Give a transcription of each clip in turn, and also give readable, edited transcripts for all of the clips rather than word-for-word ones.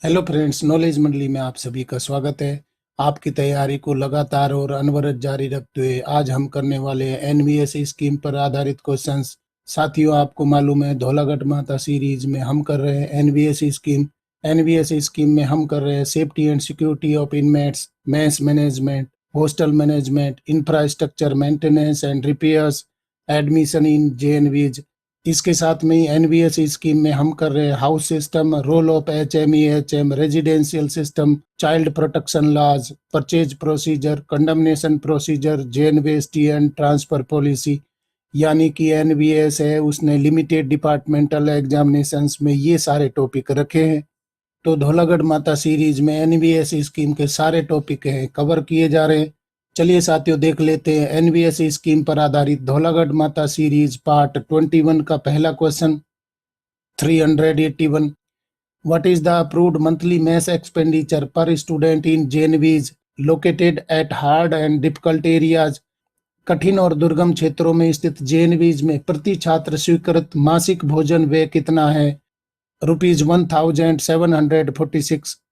Hello friends, knowledge मंडली में आप सभी का स्वागत है। आपकी तैयारी को लगातार और अनवरत जारी रखते हुए आज हम करने वाले हैं एनवीएसई स्कीम पर आधारित क्वेश्चंस। साथियों, आपको मालूम है धौलागढ़ माता सीरीज में हम कर रहे हैं एनवीएसई स्कीम। एनवीएसई स्कीम में हम कर रहे हैं safety and security of inmates, mess management, hostel management, infrastructure maintenance and repairs, admission in JNVs. इसके साथ में ही एनवीएस स्कीम में हम कर रहे हैं house system, role of HM, residential system, child protection laws, purchase procedure, condemnation procedure, JNVST and transfer policy. यानी कि एनवीएस है उसने लिमिटेड डिपार्टमेंटल एग्जामिनेशंस में ये सारे टॉपिक रखे हैं। तो धौलागढ़ माता सीरीज में एनवीएस स्कीम के सारे टॉपिक हैं कवर किए जा रहे हैं। चलिए साथियों, देख लेते हैं एनवीएस स्कीम पर आधारित धौलागढ़ माता सीरीज पार्ट 21 का पहला question 381। What is the approved monthly mess expenditure per student in JNVs located at hard and difficult areas. कठिन और दुर्गम क्षेत्रों में स्थित जेएनवीज में प्रति छात्र स्वीकृत मासिक भोजन व्यय कितना है? ₹1746,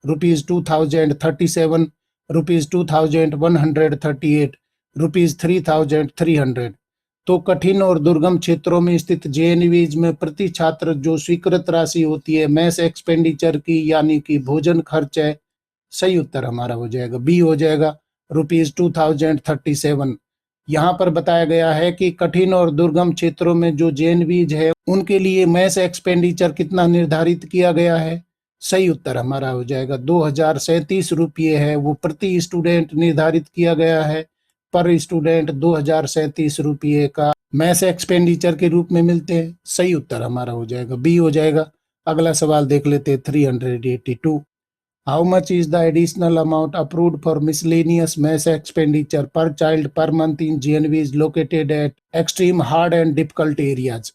₹2037, ₹2138, ₹3300। तो कठिन और दुर्गम क्षेत्रों में स्थित जेएनवीज में प्रति छात्र जो स्वीकृत राशि होती है मेस एक्सपेंडिचर की, यानी कि भोजन खर्च है। सही उत्तर हमारा हो जाएगा बी, हो जाएगा ₹2037। यहाँ पर बताया गया है कि कठिन और दुर्गम क्षेत्रों में जो जेएनवीज है उनके लिए मेस एक्सपेंडिचर कितना निर्धारित किया गया है। सही उत्तर हमारा हो जाएगा ₹2037 है, वो प्रति स्टूडेंट निर्धारित किया गया है। पर स्टूडेंट ₹2037 का मेस एक्सपेंडिचर के रूप में मिलते हैं। सही उत्तर हमारा हो जाएगा बी, हो जाएगा। अगला सवाल देख लेते हैं 382। How much is the additional amount approved for miscellaneous mess expenditure per child per month in GNVs located at extreme hard and difficult areas?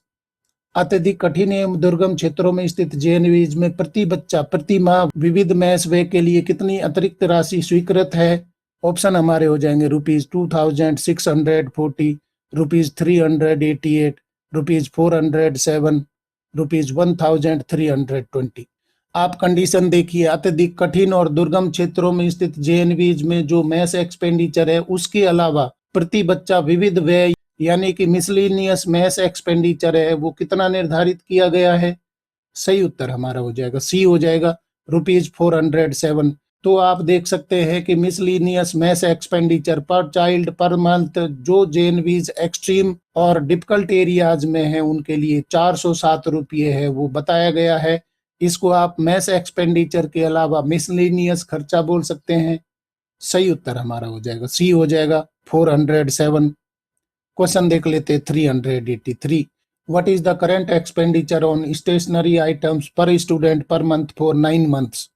अत्यधिक कठिन एवं दुर्गम क्षेत्रों में स्थित जेएनवीज में प्रति बच्चा प्रति माह विविध मैस व्यय के लिए कितनी अतिरिक्त राशि स्वीकृत है? ऑप्शन हमारे हो जाएंगे ₹2640, ₹388, ₹407, ₹1320। आप कंडीशन देखिए, अत्यधिक कठिन और दुर्गम क्षेत्रों में स्थित जेएनवीज में जो मैस एक्सपेंडिचर है उसके अलावा प्रति बच्चा विविध व्यय यानी कि मिसलेनियस मैस एक्सपेंडिचर है वो कितना निर्धारित किया गया है? सही उत्तर हमारा हो जाएगा सी, हो जाएगा ₹407। तो आप देख सकते हैं कि मिसलेनियस मैस एक्सपेंडिचर पर चाइल्ड पर मंथ जो जेएनवीज एक्सट्रीम और डिफिकल्ट एरियाज में है उनके लिए ₹407 है, वो बताया गया है। इसको आप मैस एक्सपेंडिचर के अलावा मिसलेनियस खर्चा बोल सकते हैं। सही उत्तर हमारा हो जाएगा सी, हो जाएगा 407। क्वेश्चन देख लेते 383। What is the current expenditure on stationery items per student per month for 9 months?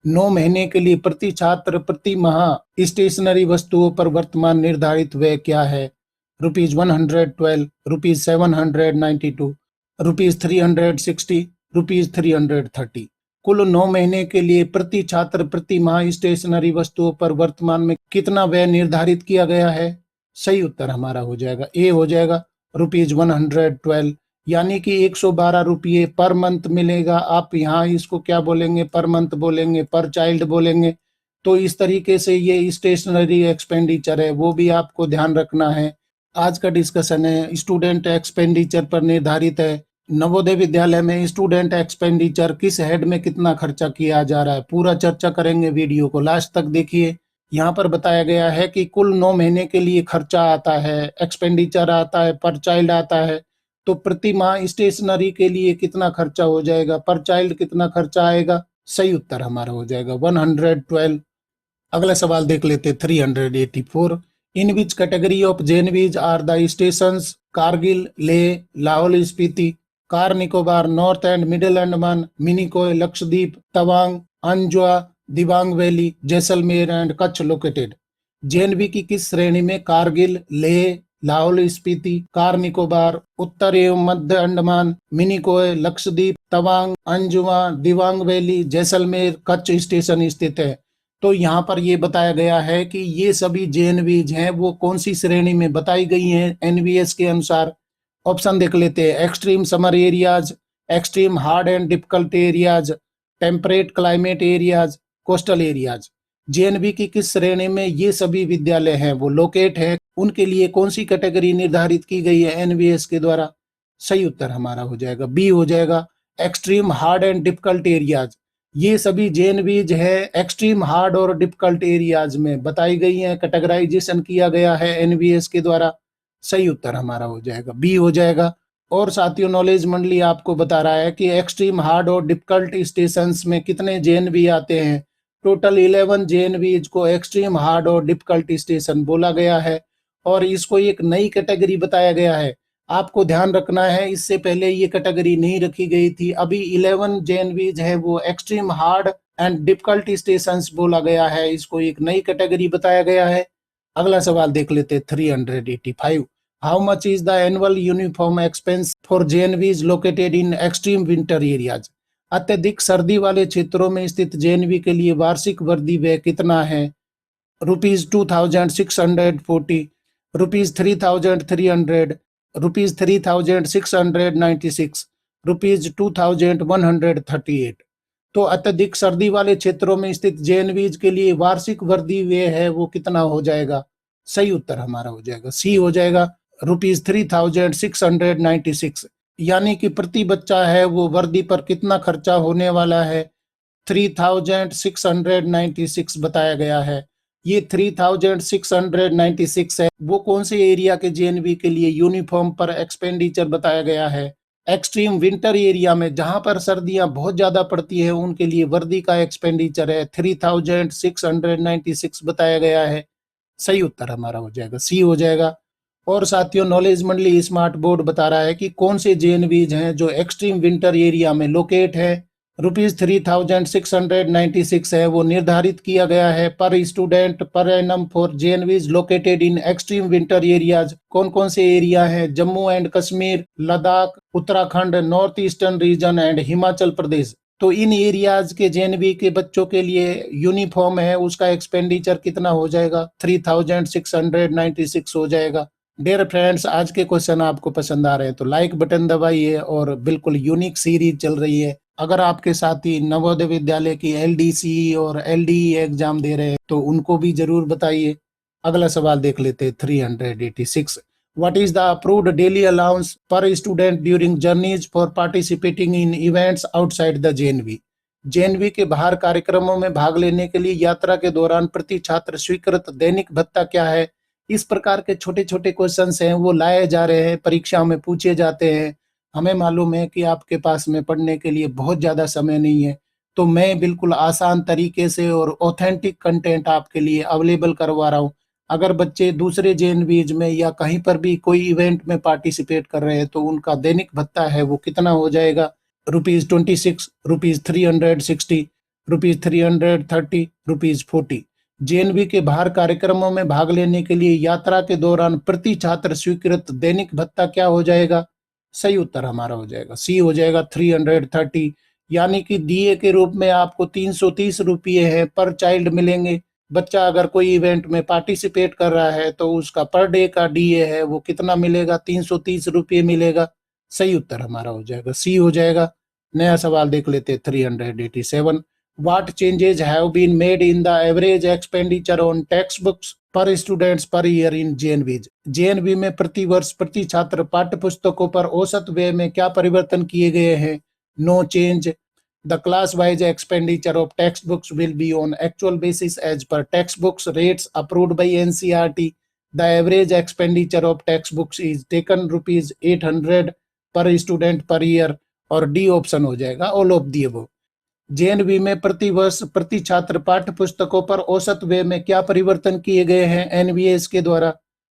9 महीने के लिए प्रति छात्र प्रति माह स्टेशनरी वस्तुओं पर वर्तमान निर्धारित व्यय क्या है? ₹112, ₹792, ₹360, ₹330। कुल 9 महीने के लिए प्रति छात्र प्रति माह स्टेशनरी वस्तुओं पर वर्तमान में कितना व्यय निर्धारित किया गया है? सही उत्तर हमारा हो जाएगा ए, हो जाएगा ₹112, यानी कि ₹112 पर मंथ मिलेगा। आप यहाँ इसको क्या बोलेंगे? पर मंथ बोलेंगे, पर चाइल्ड बोलेंगे। तो इस तरीके से ये स्टेशनरी एक्सपेंडिचर है वो भी आपको ध्यान रखना है। आज का डिस्कशन है स्टूडेंट एक्सपेंडिचर पर निर्धारित है। नवोदय विद्यालय में स्टूडेंट एक्सपेंडिचर किस हेड में कितना खर्चा किया जा रहा है, पूरा चर्चा करेंगे। वीडियो को लास्ट तक देखिए। यहाँ पर बताया गया है कि कुल 9 महीने के लिए खर्चा आता है, एक्सपेंडिचर आता है, पर चाइल्ड आता है। तो प्रति माह स्टेशनरी के लिए कितना खर्चा हो जाएगा, पर चाइल्ड कितना खर्चा आएगा? सही उत्तर हमारा हो जाएगा 112। अगला सवाल देख लेते 384। In which category of JNVs are the stations Kargil, Leh, Lahaul Spiti, Car Nicobar, north and middle Andaman, Minicoy, Lakshadweep, Tawang, Anjaw, Dibang valley, Jaisalmer and Kutch located? JNV की किस श्रेणी में कारगिल, लेह, लाहौल स्पीति, कार निकोबार, उत्तर एवं मध्य अंडमान, मिनिकॉय, लक्षद्वीप, तवांग, अंजुआ, दिबांग वैली, जैसलमेर, कच्छ स्टेशन स्थित है? तो यहाँ पर ये बताया गया है कि ये सभी जेएनवीज हैं वो कौन सी श्रेणी में बताई गई हैं एनवीएस के अनुसार। ऑप्शन देख लेते हैं। Extreme summer areas, extreme hard and difficult areas, temperate climate areas, coastal areas. JNV की किस श्रेणी में ये सभी विद्यालय हैं वो लोकेट है, उनके लिए कौन सी कैटेगरी निर्धारित की गई है एनवीएस के द्वारा? सही उत्तर हमारा हो जाएगा बी हो जाएगा, extreme hard and difficult areas. ये सभी जेएनवीज है एक्सट्रीम हार्ड और डिफिकल्ट एरियाज में बताई गई हैं, कैटेगराइजेशन किया गया है एनवीएस के द्वारा। सही उत्तर हमारा हो जाएगा बी हो जाएगा। और साथियों, नॉलेज मंडली आपको बता रहा है कि एक्सट्रीम हार्ड और डिफिकल्ट स्टेशंस में कितने जेएनवी आते हैं। टोटल 11 जेएनवीज को एक्सट्रीम हार्ड और डिफिकल्ट स्टेशन बोला गया है और इसको एक नई कैटेगरी बताया गया है। आपको ध्यान रखना है, इससे पहले ये कैटेगरी नहीं रखी गई थी। अभी 11 जेएनवीज है वो extreme hard and difficult stations बोला गया है, इसको एक नई कैटेगरी बताया गया है। अगला सवाल देख लेते 385। How much is the annual uniform expense for JNVs located in extreme winter areas? अत्यधिक सर्दी वाले क्षेत्रों में स्थित जेएनवी के लिए वार्षिक वर्दी व्यय कितना है? ₹2640, ₹3300, ₹3696, ₹2138। तो अत्यधिक सर्दी वाले क्षेत्रों में स्थित जेएनवीज के लिए वार्षिक वर्दी व्यय है वो कितना हो जाएगा? सही उत्तर हमारा हो जाएगा सी हो जाएगा, ₹3696। यानी कि प्रति बच्चा है वो वर्दी पर कितना खर्चा होने वाला है? 3696 बताया गया है। ये 3696 है वो कौन से एरिया के जेएनवी के लिए यूनिफॉर्म पर एक्सपेंडिचर बताया गया है? एक्सट्रीम विंटर एरिया में जहां पर सर्दियां बहुत ज्यादा पड़ती है उनके लिए वर्दी का एक्सपेंडिचर है 3696 बताया गया है। सही उत्तर हमारा हो जाएगा सी हो जाएगा। और साथियों, नॉलेज मंडली स्मार्ट बोर्ड बता रहा है कि कौन से जेएनवीज हैं जो एक्सट्रीम विंटर एरिया में लोकेट है। ₹3696 है वो निर्धारित किया गया है per student per annum for JNVs located in extreme winter areas. कौन कौन से एरिया हैं? Jammu and Kashmir, Ladakh, Uttarakhand, north eastern region and Himachal Pradesh. तो इन एरियाज के जेएनवी के बच्चों के लिए यूनिफॉर्म है उसका एक्सपेंडिचर कितना हो जाएगा? 3696 हो जाएगा। डियर फ्रेंड्स, आज के क्वेश्चन आपको पसंद आ रहे हैं तो लाइक बटन दबाइए और बिल्कुल यूनिक सीरीज चल रही है। अगर आपके साथी नवोदय विद्यालय की एलडीसी और एलडीई एग्जाम दे रहे हैं तो उनको भी जरूर बताइए। अगला सवाल देख लेते हैं 386। What is the approved daily allowance per student during journeys for participating in events outside the JNV? JNV के बाहर कार्यक्रमों में भाग लेने के लिए यात्रा के दौरान प्रति छात्र स्वीकृत दैनिक भत्ता क्या है? इस प्रकार के छोटे छोटे क्वेश्चंस हैं वो लाए जा रहे हैं, परीक्षा में पूछे जाते हैं। हमें मालूम है कि आपके पास में पढ़ने के लिए बहुत ज़्यादा समय नहीं है, तो मैं बिल्कुल आसान तरीके से और ऑथेंटिक कंटेंट आपके लिए अवेलेबल करवा रहा हूँ। अगर बच्चे दूसरे जेएनवीज में या कहीं पर भी कोई इवेंट में पार्टिसिपेट कर रहे हैं तो उनका दैनिक भत्ता है वो कितना हो जाएगा? ₹26, ₹360, ₹330, ₹40। जेएनवी के बाहर कार्यक्रमों में भाग लेने के लिए यात्रा के दौरान प्रति छात्र स्वीकृत दैनिक भत्ता क्या हो जाएगा? सही उत्तर हमारा हो जाएगा सी हो जाएगा 330। यानी कि डीए के रूप में आपको 330 रुपये है पर चाइल्ड मिलेंगे। बच्चा अगर कोई इवेंट में पार्टिसिपेट कर रहा है तो उसका पर डे का डीए है वो कितना मिलेगा? 330 रुपये मिलेगा। सही उत्तर हमारा हो जाएगा सी हो जाएगा। नया सवाल देख लेते 387। What changes have been made in the average expenditure on textbooks per students per year in JNVs? JNV में प्रति वर्ष प्रति छात्र पाठ्य पुस्तकों पर औसत व्यय में क्या परिवर्तन किए गए हैं? No change. The class wise expenditure of textbooks will be on actual basis as per textbooks rates approved by NCERT. The average expenditure of textbooks is taken ₹800 per student per year और D option हो जाएगा all of the above। JNV में प्रति वर्ष प्रति छात्र पाठ्य पुस्तकों पर औसत व्यय में क्या परिवर्तन किए गए हैं एनवीएस के द्वारा?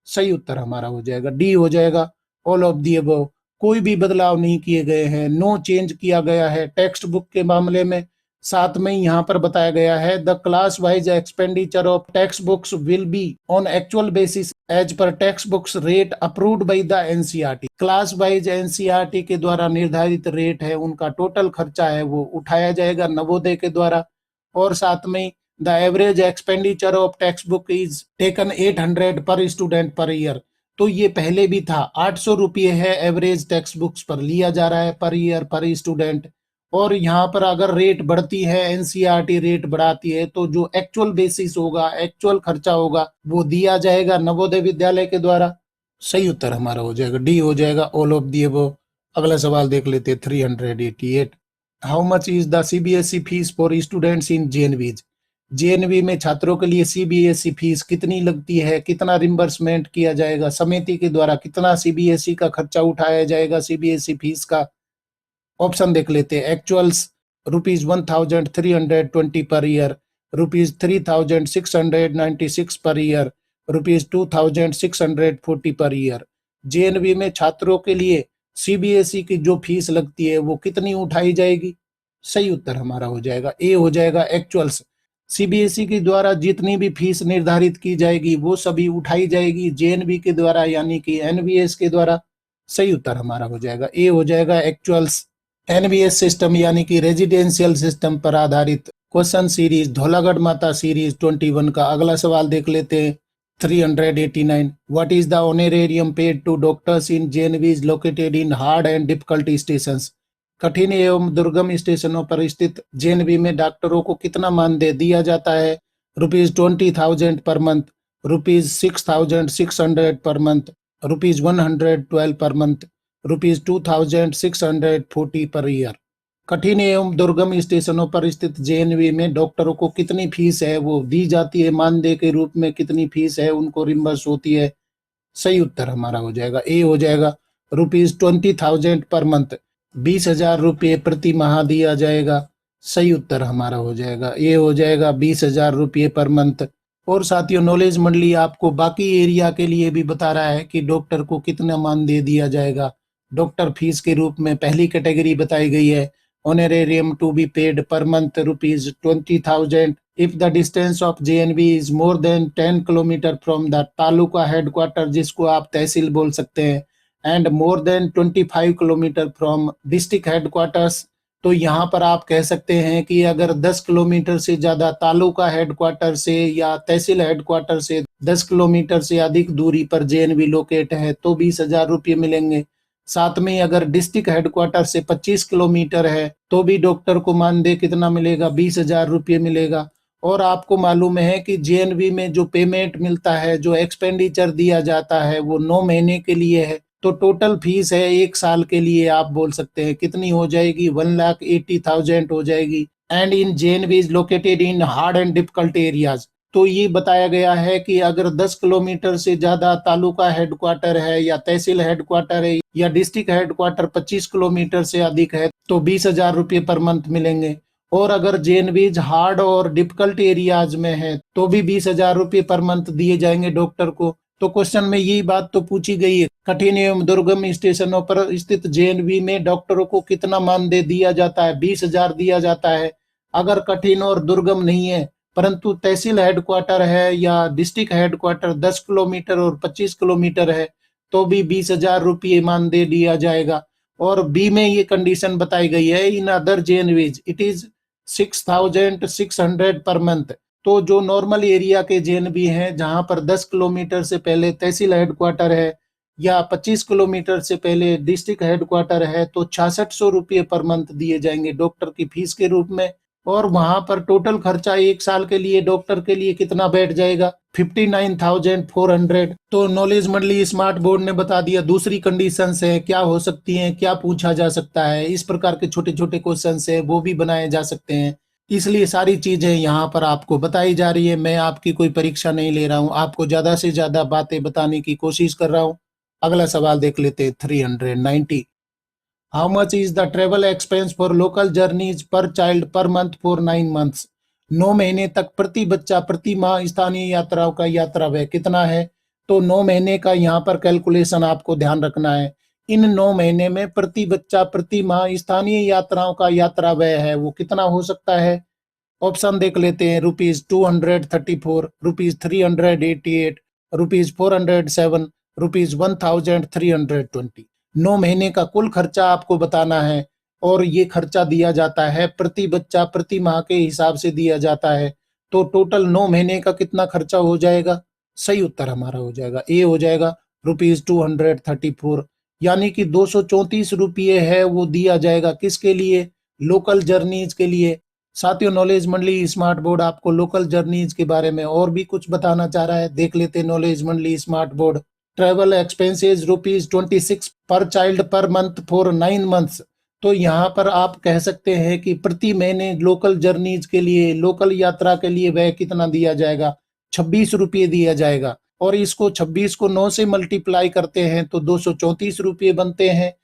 सही उत्तर हमारा हो जाएगा डी हो जाएगा ऑल ऑफ दी अबव। कोई भी बदलाव नहीं किए गए हैं, नो चेंज किया गया है टेक्स्ट बुक के मामले में। साथ में यहाँ पर बताया गया है the class wise expenditure of text books will be on actual basis as per text books rate approved by the NCERT. Class wise NCERT के द्वारा निर्धारित रेट है उनका टोटल खर्चा है वो उठाया जाएगा नवोदय के द्वारा। और साथ में the average expenditure of text book is taken 800 पर स्टूडेंट पर ईयर। तो ये पहले भी था, 800 रुपये है एवरेज टेक्स्ट बुक्स पर लिया जा रहा है पर ईयर पर स्टूडेंट। और यहाँ पर अगर रेट बढ़ती है, एनसीईआरटी रेट बढ़ाती है, तो जो एक्चुअल बेसिस होगा, एक्चुअल खर्चा होगा, वो दिया जाएगा नवोदय विद्यालय के द्वारा। सही उत्तर हमारा हो जाएगा डी हो जाएगा, ऑल ऑफ दी अबव। अगला सवाल देख लेते हैं 388। How much is the CBSE fees for students in JNVs? JNV में छात्रों के लिए सीबीएसई फीस कितनी लगती है, कितना रिम्बर्समेंट किया जाएगा, समिति के द्वारा कितना सीबीएसई का खर्चा उठाया जाएगा सीबीएसई फीस का? ऑप्शन देख लेते हैं। Actuals ₹1320 per year, ₹3696 per year, ₹2640 per year. JNV में छात्रों के लिए सीबीएसई की जो फीस लगती है वो कितनी उठाई जाएगी? सही उत्तर हमारा हो जाएगा ए हो जाएगा, एक्चुअल्स। सीबीएसई के द्वारा जितनी भी फीस निर्धारित की जाएगी वो सभी उठाई जाएगी जेएनवी के द्वारा, यानी कि एनवीएस के द्वारा। सही उत्तर हमारा हो जाएगा ए हो जाएगा, एक्चुअल्स। एनवीएस सिस्टम यानी कि रेजिडेंशियल सिस्टम पर आधारित क्वेश्चन सीरीज धौलागढ़ माता सीरीज 21 का अगला सवाल देख लेते हैं। 389। What is the honorarium paid to doctors in JNVs located in hard and difficult stations? कठिन एवं दुर्गम स्टेशनों पर स्थित जेएनवी में डॉक्टरों को कितना मानदेय दिया जाता है? ₹20,000 per month, ₹6,600 per month, ₹112 per month, ₹2,640 per year. कठिन एवं दुर्गम स्टेशनों पर स्थित जेएनवी में डॉक्टरों को कितनी फीस है वो दी जाती है, मानदेय के रूप में कितनी फीस है उनको रिम्बर्स होती है? सही उत्तर हमारा हो जाएगा ए हो जाएगा, ₹20,000 पर मंथ, 20,000 रुपये प्रति माह दिया जाएगा। सही उत्तर हमारा हो जाएगा ए हो जाएगा, 20,000 रुपये पर मंथ। और साथियों, नॉलेज मंडली आपको बाकी एरिया के लिए भी बता रहा है कि डॉक्टर को कितना मानदेय दिया जाएगा। डॉक्टर फीस के रूप में पहली कैटेगरी बताई गई है, honorarium to be paid per month ₹20,000 if the distance of JNV is more than 10 kilometre from the taluka headquarter, जिसको आप तहसील बोल सकते हैं, and more than 25 kilometre from district headquarters. तो यहाँ पर आप कह सकते हैं कि अगर 10 किलोमीटर से ज्यादा तालुका हेडक्वार्टर से या तहसील हेडक्वार्टर से 10 किलोमीटर से अधिक दूरी पर जेएनवी लोकेट है तो 20,000 रुपये मिलेंगे। साथ में अगर डिस्ट्रिक्ट हेडक्वार्टर से 25 किलोमीटर है तो भी डॉक्टर को मानदेय कितना मिलेगा? 20,000 रुपये मिलेगा। और आपको मालूम है कि जेएनवी में जो पेमेंट मिलता है, जो एक्सपेंडिचर दिया जाता है, वो 9 महीने के लिए है। तो टोटल फीस है 1 साल के लिए, आप बोल सकते हैं कितनी हो जाएगी? 1,80,000 हो जाएगी। And in JNV is located in hard and difficult areas. तो ये बताया गया है कि अगर 10 किलोमीटर से ज्यादा तालुका हेडक्वार्टर है या तहसील हेडक्वार्टर है या डिस्ट्रिक्ट हेडक्वार्टर 25 किलोमीटर से अधिक है तो 20,000 रुपये पर मंथ मिलेंगे। और अगर जेएनवीज हार्ड और डिफिकल्ट एरियाज में है तो भी 20,000 रुपये पर मंथ दिए जाएंगे डॉक्टर को। तो क्वेश्चन में यही बात तो पूछी गई है, कठिन एवं दुर्गम स्टेशनों पर स्थित जेएनवी में डॉक्टरों को कितना मानदेय दिया जाता है? 20,000 दिया जाता है। अगर कठिन और दुर्गम नहीं है परंतु तहसील हेडक्वार्टर है या डिस्ट्रिक्ट हेडक्वार्टर 10 किलोमीटर और 25 किलोमीटर है तो भी 20,000 रुपये मानदेय दिया जाएगा। और बी में ये कंडीशन बताई गई है, in other JNVs it is 6,600 per month. तो जो नॉर्मल एरिया के जेएनवी हैं जहां पर 10 किलोमीटर से पहले तहसील हेडक्वार्टर है या 25 किलोमीटर से पहले डिस्ट्रिक्ट हेडक्वार्टर है तो 6,600 रुपये पर मंथ दिए जाएंगे डॉक्टर की फीस के रूप में। और वहां पर टोटल खर्चा 1 साल के लिए डॉक्टर के लिए कितना बैठ जाएगा? 59,400। तो नॉलेज मंडली स्मार्ट बोर्ड ने बता दिया दूसरी कंडीशंस है क्या हो सकती हैं, क्या पूछा जा सकता है। इस प्रकार के छोटे छोटे क्वेश्चंस है वो भी बनाए जा सकते हैं, इसलिए सारी चीजें यहाँ पर आपको बताई जा रही है। मैं आपकी कोई परीक्षा नहीं ले रहा हूँ, आपको ज्यादा से ज्यादा बातें बताने की कोशिश कर रहा हूँ। अगला सवाल देख लेते हैं 390। How much is the travel expense for local journeys per child per month for 9 months? 9 महीने तक प्रति बच्चा प्रति माह स्थानीय यात्राओं का यात्रा व्यय कितना है? तो 9 महीने का यहाँ पर कैलकुलेशन आपको ध्यान रखना है। इन 9 महीने में प्रति बच्चा प्रति माह स्थानीय यात्राओं का यात्रा व्यय है वो कितना हो सकता है? ऑप्शन देख लेते हैं। ₹234, ₹388, ₹407, ₹1,320। 9 महीने का कुल खर्चा आपको बताना है और ये खर्चा दिया जाता है प्रति बच्चा प्रति माह के हिसाब से दिया जाता है। तो टोटल 9 महीने का कितना खर्चा हो जाएगा? सही उत्तर हमारा हो जाएगा ए हो जाएगा, ₹234, यानी कि 234 रुपये है वो दिया जाएगा किसके लिए? लोकल जर्नीज के लिए। साथियों, नॉलेज मंडली स्मार्ट बोर्ड आपको लोकल जर्नीज के बारे में और भी कुछ बताना चाह रहा है। देख लेते हैं नॉलेज मंडली स्मार्ट बोर्ड। ट्रेवल एक्सपेंसेस ₹26 पर child per month for 9 months. तो यहाँ पर आप कह सकते हैं कि प्रति महीने लोकल जर्नीज के लिए, लोकल यात्रा के लिए वह कितना दिया जाएगा, ₹26 दिया जाएगा। और इसको 26 को 9 से मल्टीप्लाई करते हैं तो ₹234 बनते हैं।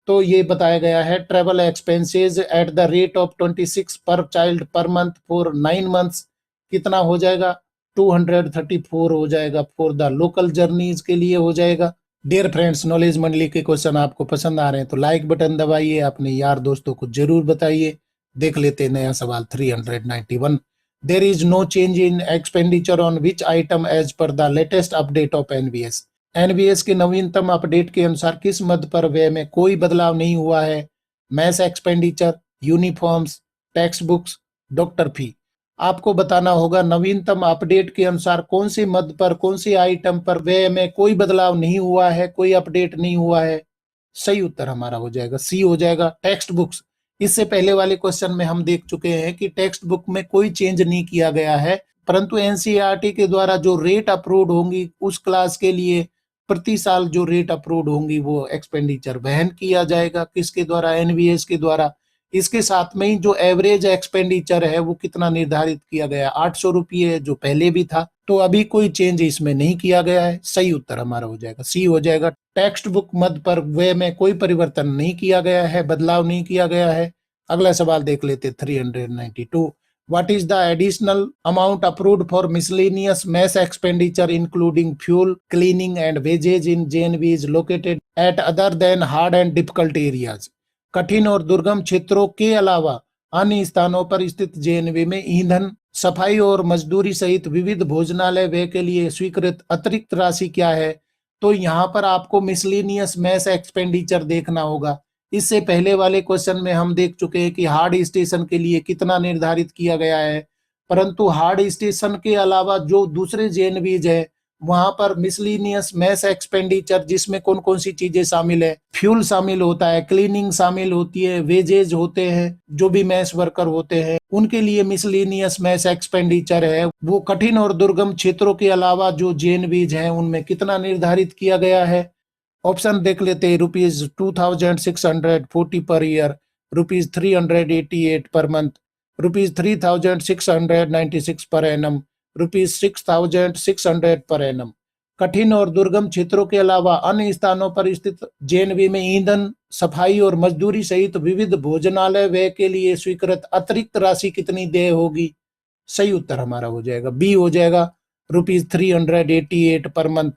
तो ये बताया गया है travel expenses at the rate of 26 पर child per month for 9 months कितना हो जाएगा, 234 हो जाएगा फॉर द लोकल जर्नीज के लिए हो जाएगा। डियर फ्रेंड्स, नॉलेज मंडली के क्वेश्चन आपको पसंद आ रहे हैं तो लाइक बटन दबाइए, अपने यार दोस्तों को जरूर बताइए। देख लेते हैं नया सवाल 391। There is no change in expenditure on which item as per the latest update of NVS. NVS के नवीनतम अपडेट के अनुसार किस मद पर व्यय में कोई बदलाव नहीं हुआ है? Mess expenditure, uniforms, text books, doctor fee. आपको बताना होगा नवीनतम अपडेट के अनुसार कौन से मद पर, कौन से आइटम पर व्यय में कोई बदलाव नहीं हुआ है, कोई अपडेट नहीं हुआ है। सही उत्तर हमारा हो जाएगा सी हो जाएगा, टेक्स्ट बुक्स। इससे पहले वाले क्वेश्चन में हम देख चुके हैं कि टेक्स्ट बुक में कोई चेंज नहीं किया गया है, परंतु एनसीईआरटी के द्वारा जो रेट अप्रूव्ड होंगी उस क्लास के लिए प्रति साल जो रेट अप्रूव्ड होंगी वो एक्सपेंडिचर वहन किया जाएगा। किसके द्वारा? एनवीएस के द्वारा। इसके साथ में ही जो एवरेज एक्सपेंडिचर है वो कितना निर्धारित किया गया, ₹800 जो पहले भी था। तो अभी कोई चेंज इसमें नहीं किया गया है। सही उत्तर हमारा हो जाएगा सी हो जाएगा। टेक्स्ट बुक मद पर व्यय में कोई परिवर्तन नहीं किया गया है, बदलाव नहीं किया गया है। अगला सवाल देख लेते 392। What is the additional amount approved for miscellaneous mass expenditure including fuel, cleaning and wages in JNVs located at other than hard and difficult areas? कठिन और दुर्गम क्षेत्रों के अलावा अन्य स्थानों पर स्थित जेएनवी में ईंधन, सफाई और मजदूरी सहित विविध भोजनालय व्यय के लिए स्वीकृत अतिरिक्त राशि क्या है? तो यहाँ पर आपको मिसलेनियस मैस एक्सपेंडिचर देखना होगा। इससे पहले वाले क्वेश्चन में हम देख चुके हैं कि हार्ड स्टेशन के लिए कितना निर्धारित किया गया है, परंतु हार्ड स्टेशन के अलावा जो दूसरे जेएनवीज है वहां पर मिसलेनियस मैस एक्सपेंडिचर जिसमें कौन कौन सी चीजें शामिल है, फ्यूल शामिल होता है, क्लीनिंग शामिल होती है, वेजेज होते हैं, जो भी मैस वर्कर होते हैं उनके लिए मिसलेनियस मैस एक्सपेंडिचर है वो कठिन और दुर्गम क्षेत्रों के अलावा जो जेएनवीज हैं उनमें कितना निर्धारित किया गया है। ऑप्शन देख लेते हैं। ₹2640 per year, ₹388 per month, ₹3696 per annum, ₹6600 per annum. कठिन और दुर्गम क्षेत्रों के अलावा अन्य स्थानों पर स्थित जेएनवी में ईंधन, सफाई और मजदूरी सहित विविध भोजनालय व्यय के लिए स्वीकृत अतिरिक्त राशि कितनी देय होगी? सही उत्तर हमारा हो जाएगा बी हो जाएगा, ₹388 पर मंथ।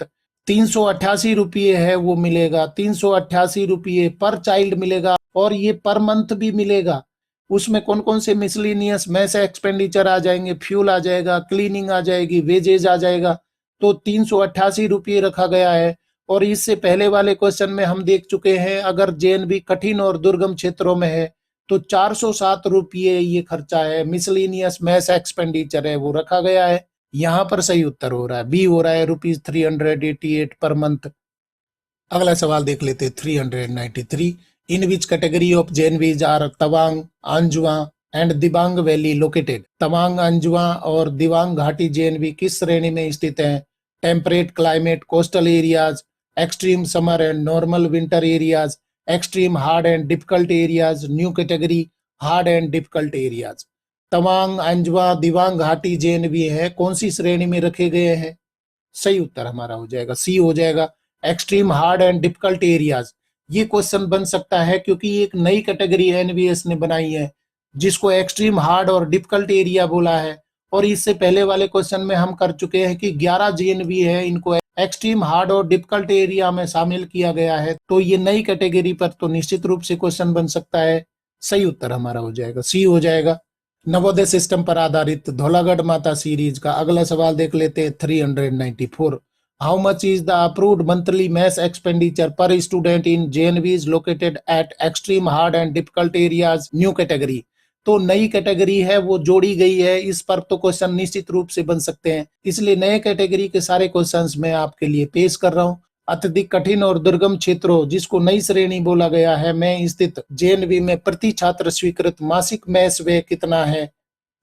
₹388 है वो मिलेगा, ₹388 पर चाइल्ड मिलेगा और ये पर मंथ भी मिलेगा। उसमें कौन कौन से मिसलेनियस मैस एक्सपेंडिचर आ जाएंगे, फ्यूल आ जाएगा, क्लीनिंग आ जाएगी, वेजेज आ जाएगा। तो ₹388 रखा गया है। और इससे पहले वाले क्वेश्चन में हम देख चुके हैं अगर जेएनवी कठिन और दुर्गम क्षेत्रों में है तो ₹407 ये खर्चा है, मिसलेनियस मैस एक्सपेंडिचर है वो रखा गया है। यहाँ पर सही उत्तर हो रहा है बी हो रहा है, ₹388 पर मंथ। अगला सवाल देख लेते 393। In which category of JNVs are Tawang, Anjaw and Dibang valley located? Tawang, Anjaw और दिबांग घाटी जेएनवी किस श्रेणी में स्थित हैं? Temperate climate, coastal areas, extreme summer and normal winter areas, extreme hard and difficult areas, new category hard and difficult areas. Tawang, Anjaw, Dibang घाटी JNV है कौन सी श्रेणी में रखे गए हैं? सही उत्तर हमारा हो जाएगा सी हो जाएगा, extreme hard and difficult areas. ये क्वेश्चन बन सकता है क्योंकि एक नई कैटेगरी एनवीएस ने बनाई है जिसको एक्सट्रीम हार्ड और डिफिकल्ट एरिया बोला है। और इससे पहले वाले क्वेश्चन में हम कर चुके हैं कि 11 जेएनवी है इनको एक्सट्रीम हार्ड और डिफिकल्ट एरिया में शामिल किया गया है। तो ये नई कैटेगरी पर तो निश्चित रूप से क्वेश्चन बन सकता है। सही उत्तर हमारा हो जाएगा सी हो जाएगा। नवोदय सिस्टम पर आधारित धौलागढ़ माता सीरीज का अगला सवाल देख लेते हैं 394। How much is the approved monthly mess expenditure per student in JNVs located at extreme hard and difficult areas new category? तो नई कैटेगरी है वो जोड़ी गई है, इस पर तो क्वेश्चन निश्चित रूप से बन सकते हैं, इसलिए नए कैटेगरी के सारे क्वेश्चंस मैं आपके लिए पेश कर रहा हूं। अत्यधिक कठिन और दुर्गम क्षेत्रों जिसको नई श्रेणी बोला गया है में स्थित जेएनवी में प्रति छात्र स्वीकृत मासिक मेस व्यय कितना है?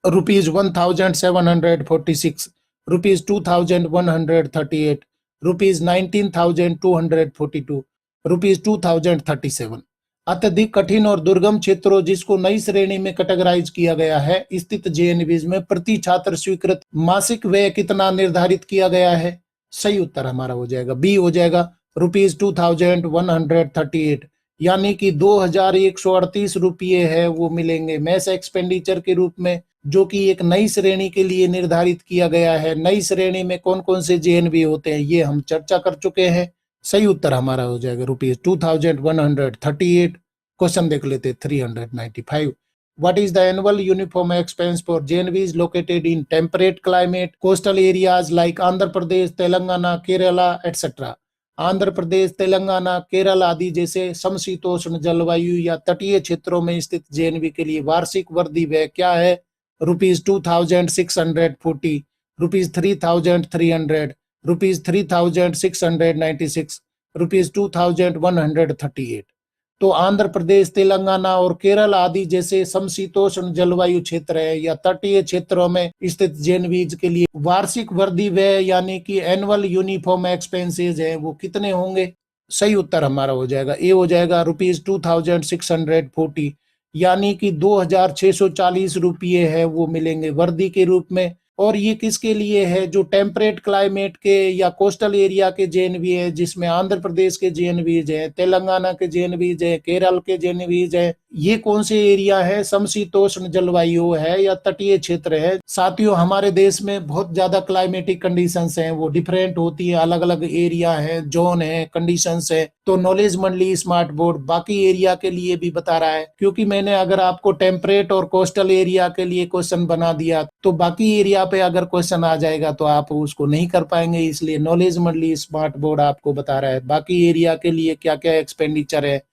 ₹1,746, ₹2,138, ₹19,242, ₹2,037। अत्यधिक कठिन और दुर्गम क्षेत्रों जिसको नई श्रेणी में कैटेगराइज किया गया है स्थित जेएनवीज में प्रति छात्र स्वीकृत मासिक व्यय कितना निर्धारित किया गया है? सही उत्तर हमारा हो जाएगा बी हो जाएगा ₹2,138, यानी कि 2,138 रुपये है वो मिलेंगे मैस एक्सपेंडिचर के रूप में, जो कि एक नई श्रेणी के लिए निर्धारित किया गया है। नई श्रेणी में कौन कौन से जेएनवी होते हैं ये हम चर्चा कर चुके हैं। सही उत्तर हमारा हो जाएगा ₹2,138। क्वेश्चन देख लेते 395। What is the annual uniform expense for JNVs located in temperate climate, coastal areas like Andhra Pradesh, Telangana, Kerala, etc. Andhra Pradesh, Telangana, Kerala आदि जैसे समशीतोष्ण जलवायु या तटीय क्षेत्रों में स्थित जेएनवी के लिए वार्षिक वर्दी व्यय क्या है? ₹2,640, ₹3,300, ₹3,696, ₹2,138। तो आंध्र प्रदेश, तेलंगाना और केरल आदि जैसे समशीतोष्ण जलवायु क्षेत्र है या तटीय क्षेत्रों में स्थित जेएनवीज के लिए वार्षिक वर्दी व्यय यानी कि एनुअल यूनिफॉर्म एक्सपेंसेस है वो कितने होंगे? सही उत्तर हमारा हो जाएगा ए हो जाएगा ₹2,640, यानी कि 2,640 रुपये है वो मिलेंगे वर्दी के रूप में। और ये किसके लिए है? जो टेम्परेट क्लाइमेट के या कोस्टल एरिया के जेएनवी है, जिसमें आंध्र प्रदेश के जेएनवीज है, तेलंगाना के जेएनवीज है, केरल के जेएनवीज है। ये कौन से एरिया है? समशीतोष्ण जलवायु है या तटीय क्षेत्र है। साथियों, हमारे देश में बहुत ज्यादा क्लाइमेटिक कंडीशंस हैं, वो डिफरेंट होती है, अलग अलग एरिया है, जोन है, कंडीशंस है। तो नॉलेज मंडली स्मार्ट बोर्ड बाकी एरिया के लिए भी बता रहा है, क्योंकि मैंने अगर आपको टेम्परेट और कोस्टल एरिया के लिए क्वेश्चन बना दिया तो बाकी एरिया पे अगर क्वेश्चन आ जाएगा तो आप उसको नहीं कर पाएंगे। इसलिए नॉलेज मंडली स्मार्ट बोर्ड आपको बता रहा है बाकी एरिया के लिए क्या क्या एक्सपेंडिचर है।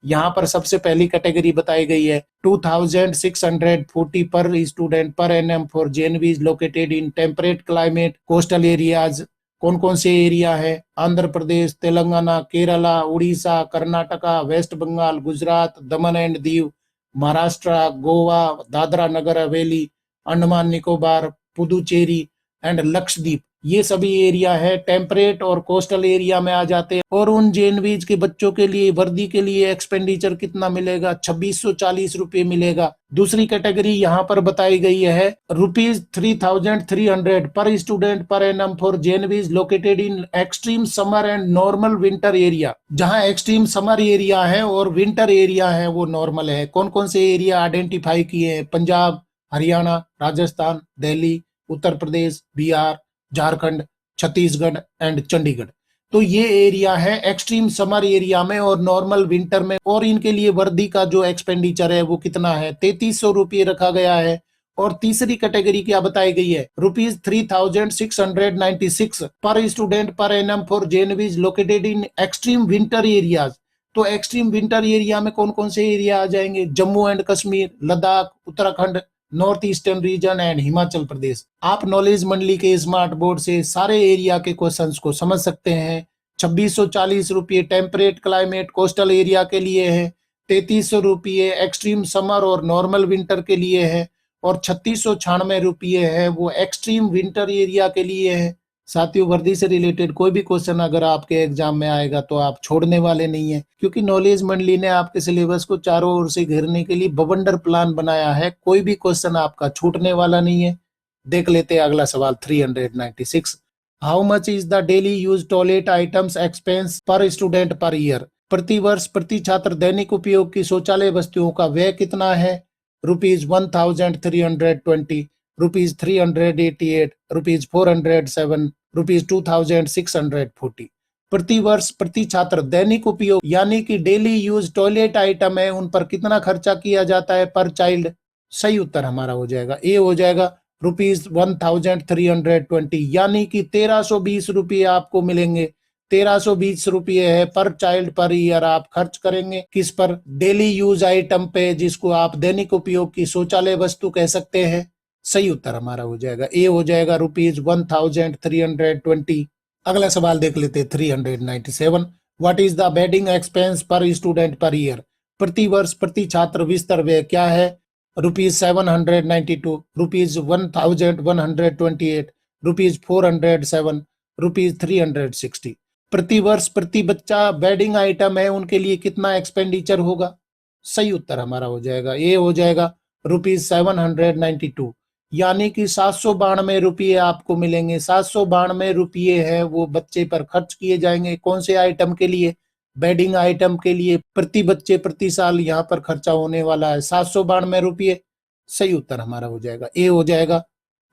यहाँ पर सबसे पहली कैटेगरी बताई गई है 2,640 per student per annum for JNVs located in temperate climate coastal areas. कौन कौन से एरिया है? Andhra Pradesh, Telangana, Kerala, Orissa, Karnataka, West Bengal, Gujarat, Daman and Diu, Maharashtra, Goa, Dadra Nagar Haveli, Andaman Nicobar, Puducherry and Lakshadweep. ये सभी एरिया है टेम्परेट और कोस्टल एरिया में आ जाते हैं। और उन जेएनवीज के बच्चों के लिए वर्दी के लिए एक्सपेंडिचर कितना मिलेगा? 2,640 रुपये मिलेगा। दूसरी कैटेगरी यहाँ पर बताई गई है ₹3,300 per student per annum for JNVs located in extreme summer and normal winter area. जहाँ एक्सट्रीम समर एरिया है और विंटर एरिया है वो नॉर्मल है। कौन कौन से एरिया आइडेंटिफाई किए हैं? पंजाब, हरियाणा, राजस्थान, दिल्ली, उत्तर प्रदेश, बिहार, झारखंड, छत्तीसगढ़ एंड चंडीगढ़। तो ये एरिया है एक्सट्रीम समर एरिया में और नॉर्मल विंटर में। और इनके लिए वर्दी का जो एक्सपेंडिचर है वो कितना है? 3,300 रुपये रखा गया है। और तीसरी कैटेगरी क्या बताई गई है? ₹3,696 per student per annum for JNVs located in extreme winter areas. तो एक्सट्रीम विंटर एरिया में कौन कौन से एरिया आ जाएंगे? Jammu and Kashmir, Ladakh, Uttarakhand, north eastern region and Himachal Pradesh. आप नॉलेज मंडली के स्मार्ट बोर्ड से सारे एरिया के क्वेश्चंस को समझ सकते हैं। 2,640 रुपये टेम्परेट क्लाइमेट कोस्टल एरिया के लिए है, 3,300 रुपये एक्सट्रीम समर और नॉर्मल विंटर के लिए है, और 3,696 रुपये है वो एक्सट्रीम विंटर एरिया के लिए है। साथियों, वर्दी से रिलेटेड कोई भी क्वेश्चन अगर आपके एग्जाम में आएगा तो आप छोड़ने वाले नहीं है, क्योंकि नॉलेज मंडली ने आपके सिलेबस को चारों ओर से घेरने के लिए बवंडर प्लान बनाया है। कोई भी क्वेश्चन आपका छूटने वाला नहीं है। देख लेते हैं अगला सवाल 396। How much is the daily use toilet items expense per student per year? प्रति वर्ष प्रति छात्र दैनिक उपयोग की शौचालय वस्तुओं का व्यय कितना है? ₹1,320, ₹388, ₹407, ₹2,640। प्रति वर्ष प्रति छात्र दैनिक उपयोग यानी कि डेली यूज टॉयलेट आइटम है उन पर कितना खर्चा किया जाता है पर चाइल्ड? सही उत्तर हमारा हो जाएगा ए हो जाएगा ₹1,320, यानी कि 1,320 रुपये आपको मिलेंगे। 1,320 रुपये है पर चाइल्ड पर ईयर आप खर्च करेंगे किस पर? डेली यूज आइटम पे, जिसको आप दैनिक उपयोग की शौचालय वस्तु कह सकते हैं। सही उत्तर हमारा हो जाएगा ए हो जाएगा ₹1,320। अगला सवाल देख लेते हैं 397। What is the bedding expense per student per year? प्रति वर्ष प्रति छात्र बिस्तर व्यय क्या है? ₹792, ₹1128, ₹407, ₹360। प्रति वर्ष प्रति बच्चा बेडिंग आइटम है उनके लिए कितना एक्सपेंडिचर होगा? सही उत्तर हमारा हो जाएगा ए, हो जाएगा ₹792, यानी कि 792 रुपये आपको मिलेंगे। 792 रुपये है वो बच्चे पर खर्च किए जाएंगे। कौन से आइटम के लिए? बेडिंग आइटम के लिए। प्रति बच्चे प्रति साल यहाँ पर खर्चा होने वाला है 792 रुपये। सही उत्तर हमारा हो जाएगा ए, हो जाएगा।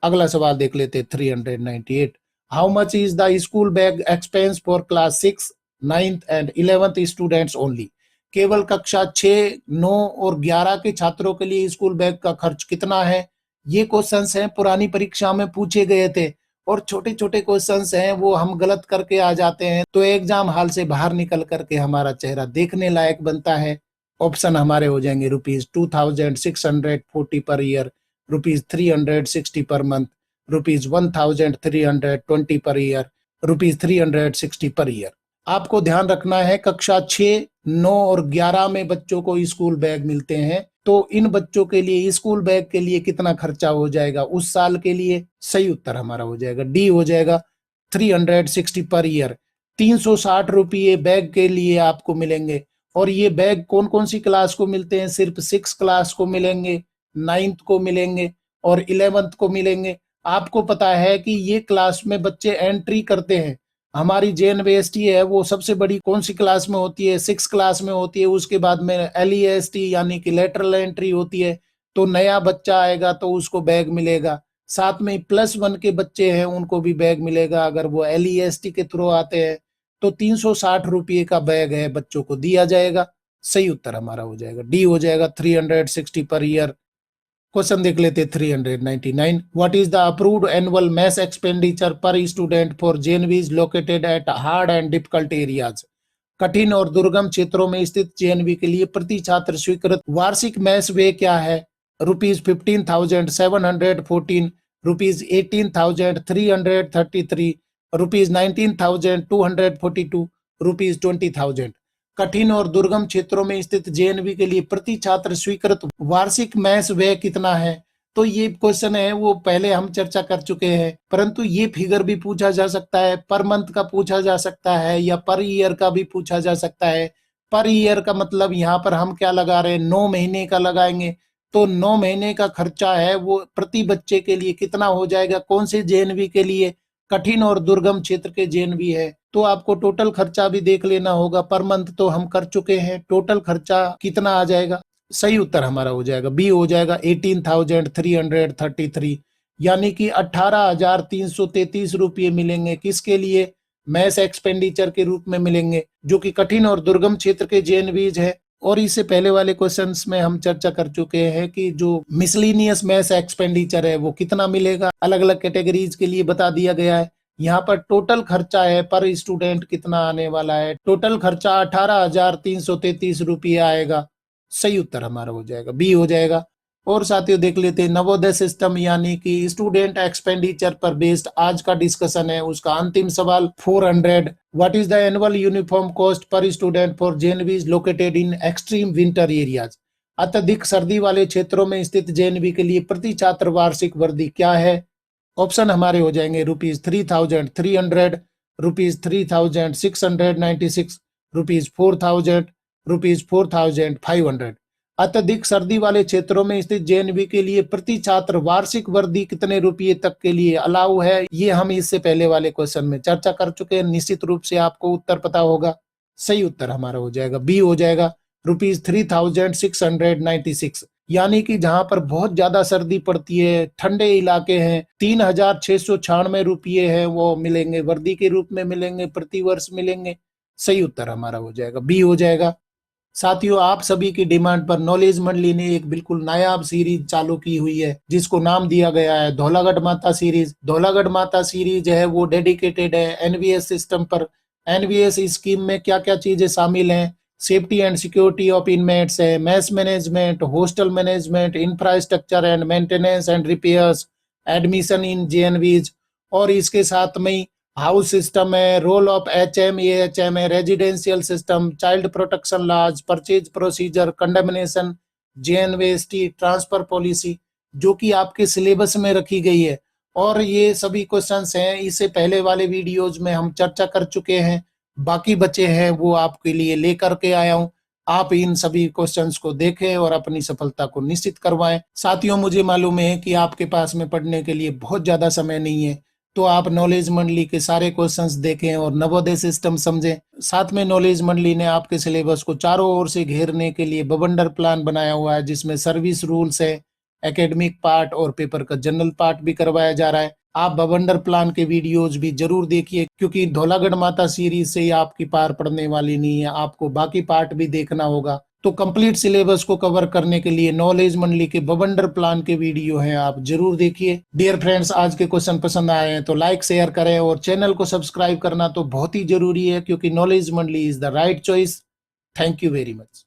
अगला सवाल देख लेते हैं 398। How much is the school bag expense for class 6, 9th and 11th students only? केवल कक्षा 6, 9 और 11 के छात्रों के लिए स्कूल बैग का खर्च कितना है? ये क्वेश्चंस हैं पुरानी परीक्षा में पूछे गए थे और छोटे छोटे क्वेश्चंस हैं वो हम गलत करके आ जाते हैं तो एग्जाम हॉल से बाहर निकल करके हमारा चेहरा देखने लायक बनता है। ऑप्शन हमारे हो जाएंगे ₹2640 per year, ₹360 per month, ₹1320 per year, ₹360 per year. आपको ध्यान रखना है कक्षा 6, 9 और 11 में बच्चों को स्कूल बैग मिलते हैं तो इन बच्चों के लिए स्कूल बैग के लिए कितना खर्चा हो जाएगा उस साल के लिए? सही उत्तर हमारा हो जाएगा डी, हो जाएगा 360 पर ईयर। 360 रुपये बैग के लिए आपको मिलेंगे और ये बैग कौन कौन सी क्लास को मिलते हैं? सिर्फ 6 क्लास को मिलेंगे, 9th को मिलेंगे और 11th को मिलेंगे। आपको पता है कि ये क्लास में बच्चे एंट्री करते हैं। हमारी JNVST है वो सबसे बड़ी कौन सी क्लास में होती है? 6 क्लास में होती है। उसके बाद में LEST यानी कि लेटरल एंट्री होती है। तो नया बच्चा आएगा तो उसको बैग मिलेगा। साथ में +1 के बच्चे हैं उनको भी बैग मिलेगा अगर वो LEST के थ्रू आते हैं। तो 360 रुपये का बैग है बच्चों को दिया जाएगा। सही उत्तर हमारा हो जाएगा डी, हो जाएगा 360 पर ईयर। क्वेश्चन देख लेते 399। What is the approved annual mess expenditure per student for JNVs located at hard and difficult areas? कठिन और दुर्गम क्षेत्रों में स्थित JNV के लिए प्रति छात्र स्वीकृत वार्षिक मेस व्यय क्या है? ₹15,714, ₹18,333, ₹19,242, ₹20,000। कठिन और दुर्गम क्षेत्रों में स्थित JNV के लिए प्रति छात्र स्वीकृत वार्षिक मेस व्यय कितना है? तो ये क्वेश्चन है वो पहले हम चर्चा कर चुके हैं, परंतु ये फिगर भी पूछा जा सकता है, पर मंथ का पूछा जा सकता है या पर ईयर का भी पूछा जा सकता है। पर ईयर का मतलब यहाँ पर हम क्या लगा रहे हैं? 9 महीने का लगाएंगे तो 9 महीने का खर्चा है वो प्रति बच्चे के लिए कितना हो जाएगा? कौन से JNV के लिए? कठिन और दुर्गम क्षेत्र के JNV है तो आपको टोटल खर्चा भी देख लेना होगा। पर मंथ तो हम कर चुके हैं, टोटल खर्चा कितना आ जाएगा? सही उत्तर हमारा हो जाएगा बी, हो जाएगा 18,333, यानी कि 18,333 रुपये मिलेंगे। किसके लिए? मैस एक्सपेंडिचर के रूप में मिलेंगे जो कि कठिन और दुर्गम क्षेत्र के JNVs है। और इससे पहले वाले क्वेश्चंस में हम चर्चा कर चुके हैं कि जो मिसलिनियस मैस एक्सपेंडिचर है वो कितना मिलेगा, अलग अलग कैटेगरीज के लिए बता दिया गया है। यहाँ पर टोटल खर्चा है पर स्टूडेंट कितना आने वाला है? टोटल खर्चा 18,333 रुपये आएगा। सही उत्तर हमारा हो जाएगा बी, हो जाएगा। और साथियों देख लेते हैं नवोदय सिस्टम यानी कि स्टूडेंट एक्सपेंडिचर पर बेस्ड आज का डिस्कशन है उसका अंतिम सवाल 400। What is the annual uniform cost per student for JNVs located in extreme winter areas? अत्यधिक सर्दी वाले क्षेत्रों में स्थित JNV के लिए प्रति छात्र वार्षिक वर्दी क्या है? ऑप्शन हमारे हो जाएंगे ₹3,300, ₹3,696, ₹4,000, ₹4,500। अत्यधिक सर्दी वाले क्षेत्रों में स्थित JNV के लिए प्रति छात्र वार्षिक वर्दी कितने रुपये तक के लिए अलाउ है? ये हम इससे पहले वाले क्वेश्चन में चर्चा कर चुके हैं। निश्चित रूप से आपको उत्तर पता होगा। सही उत्तर हमारा हो जाएगा बी, हो जाएगा ₹3,696, यानी कि जहां पर बहुत ज्यादा सर्दी पड़ती है, ठंडे इलाके हैं, 3,696 रुपये है वो मिलेंगे, वर्दी के रूप में मिलेंगे, प्रति वर्ष मिलेंगे। सही उत्तर हमारा हो जाएगा बी, हो जाएगा। साथियों आप सभी की डिमांड पर नॉलेज मंडली ने एक बिल्कुल नायाब सीरीज चालू की हुई है जिसको नाम दिया गया है धौलागढ़ माता सीरीज। धौलागढ़ माता सीरीज है वो डेडिकेटेड है NVS सिस्टम पर। NVS स्कीम में क्या क्या चीजें शामिल हैं? Safety and security of inmates है, mess management, hostel management, infrastructure and maintenance and repairs, admission in JNVs और इसके साथ में हाउस सिस्टम है, रोल ऑफ HM AHM है, residential system, child protection laws, purchase procedure, condemnation, JNVST, transfer policy, जो कि आपके सिलेबस में रखी गई है। और ये सभी क्वेश्चंस हैं, इससे पहले वाले वीडियोज में हम चर्चा कर चुके हैं, बाकी बचे हैं वो आपके लिए लेकर के आया हूं। आप इन सभी क्वेश्चंस को देखें और अपनी सफलता को निश्चित करवाएं। साथियों, मुझे मालूम है कि आपके पास में पढ़ने के लिए बहुत ज्यादा समय नहीं है, तो आप नॉलेज मंडली के सारे क्वेश्चंस देखें और नवोदय सिस्टम समझें। साथ में नॉलेज मंडली ने आपके सिलेबस को चारों ओर से घेरने के लिए बवंडर प्लान बनाया हुआ है, जिसमें सर्विस रूल्स है, एकेडमिक पार्ट और पेपर का जनरल पार्ट भी करवाया जा रहा है। आप बवंडर प्लान के वीडियोज भी जरूर देखिए, क्योंकि धौलागढ़ माता सीरीज से ही आपकी पार पड़ने वाली नहीं है, आपको बाकी पार्ट भी देखना होगा। तो कंप्लीट सिलेबस को कवर करने के लिए नॉलेज मंडली के बवंडर प्लान के वीडियो हैं, आप जरूर देखिए। डियर फ्रेंड्स, आज के क्वेश्चन पसंद आए हैं तो लाइक शेयर करें और चैनल को सब्सक्राइब करना तो बहुत ही जरूरी है, क्योंकि नॉलेज मंडली is the right choice. Thank you very much.